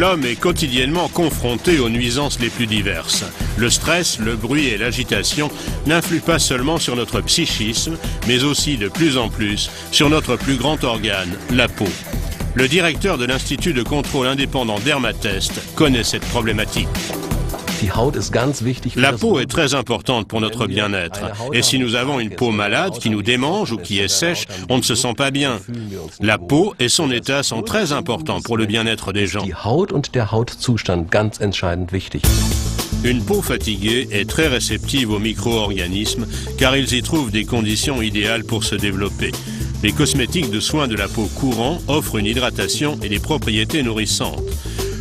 L'homme est quotidiennement confronté aux nuisances les plus diverses. Le stress, le bruit et l'agitation n'influent pas seulement sur notre psychisme, mais aussi de plus en plus sur notre plus grand organe, la peau. Le directeur de l'Institut de contrôle indépendant Dermatest connaît cette problématique. La peau est très importante pour notre bien-être. Et si nous avons une peau malade qui nous démange ou qui est sèche, on ne se sent pas bien. La peau et son état sont très importants pour le bien-être des gens. Une peau fatiguée est très réceptive aux micro-organismes car ils y trouvent des conditions idéales pour se développer. Les cosmétiques de soins de la peau courants offrent une hydratation et des propriétés nourrissantes.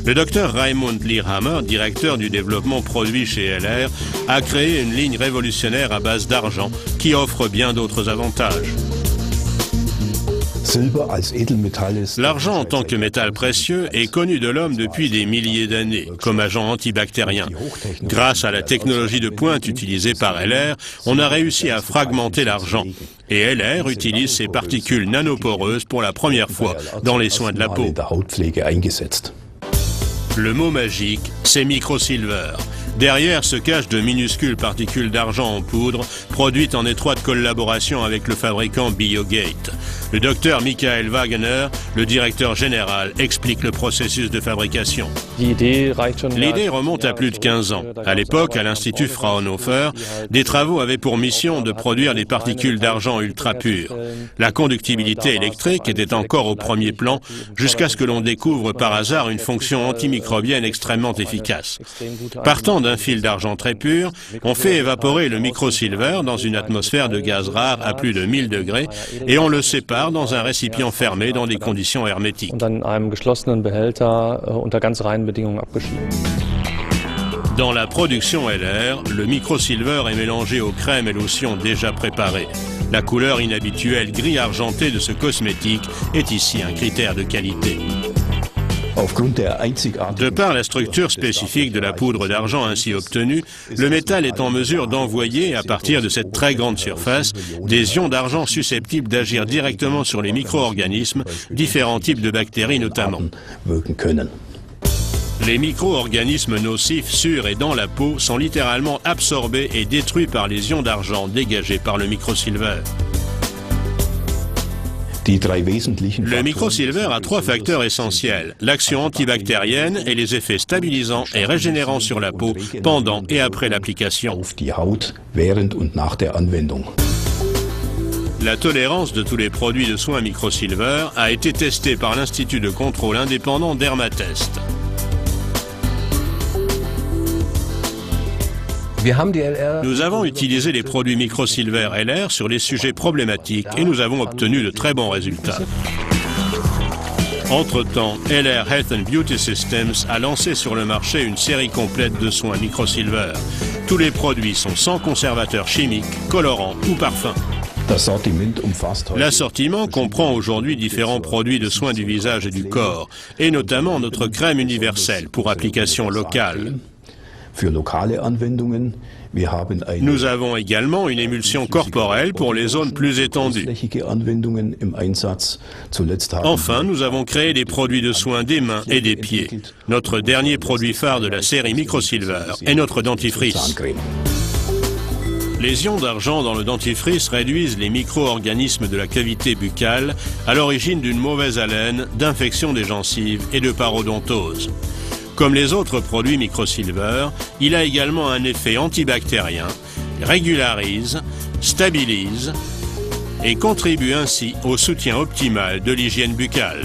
Le docteur Raimund Lehrhammer, directeur du développement produit chez LR, a créé une ligne révolutionnaire à base d'argent qui offre bien d'autres avantages. L'argent en tant que métal précieux est connu de l'homme depuis des milliers d'années, comme agent antibactérien. Grâce à la technologie de pointe utilisée par LR, on a réussi à fragmenter l'argent. Et LR utilise ces particules nanoporeuses pour la première fois dans les soins de la peau. Le mot magique, c'est microsilver. Derrière se cachent de minuscules particules d'argent en poudre, produites en étroite collaboration avec le fabricant Biogate. Le docteur Michael Wagener, le directeur général, explique le processus de fabrication. L'idée remonte à plus de 15 ans. À l'époque, à l'Institut Fraunhofer, des travaux avaient pour mission de produire des particules d'argent ultra pures. La conductibilité électrique était encore au premier plan, jusqu'à ce que l'on découvre par hasard une fonction antimicrobienne extrêmement efficace. Partant d'un fil d'argent très pur, on fait évaporer le microsilver dans une atmosphère de gaz rare à plus de 1000 degrés et on le sépare dans un récipient fermé dans des conditions hermétiques. Dans la production LR, le microsilver est mélangé aux crèmes et lotions déjà préparées. La couleur inhabituelle gris argenté de ce cosmétique est ici un critère de qualité. De par la structure spécifique de la poudre d'argent ainsi obtenue, le métal est en mesure d'envoyer, à partir de cette très grande surface, des ions d'argent susceptibles d'agir directement sur les micro-organismes, différents types de bactéries notamment. Les micro-organismes nocifs sur et dans la peau sont littéralement absorbés et détruits par les ions d'argent dégagés par le microsilver. Le microsilver a 3 facteurs essentiels, l'action antibactérienne et les effets stabilisants et régénérants sur la peau pendant et après l'application. La tolérance de tous les produits de soins microsilver a été testée par l'Institut de contrôle indépendant Dermatest. Nous avons utilisé les produits microsilver LR sur les sujets problématiques et nous avons obtenu de très bons résultats. Entre-temps, LR Health and Beauty Systems a lancé sur le marché une série complète de soins microsilver. Tous les produits sont sans conservateurs chimiques, colorants ou parfums. L'assortiment comprend aujourd'hui différents produits de soins du visage et du corps, et notamment notre crème universelle pour application locale. Nous avons également une émulsion corporelle pour les zones plus étendues. Enfin, nous avons créé des produits de soins des mains et des pieds. Notre dernier produit phare de la série microsilver est notre dentifrice. Les ions d'argent dans le dentifrice réduisent les micro-organismes de la cavité buccale à l'origine d'une mauvaise haleine, d'infection des gencives et de parodontose. Comme les autres produits microsilver, il a également un effet antibactérien, régularise, stabilise et contribue ainsi au soutien optimal de l'hygiène buccale.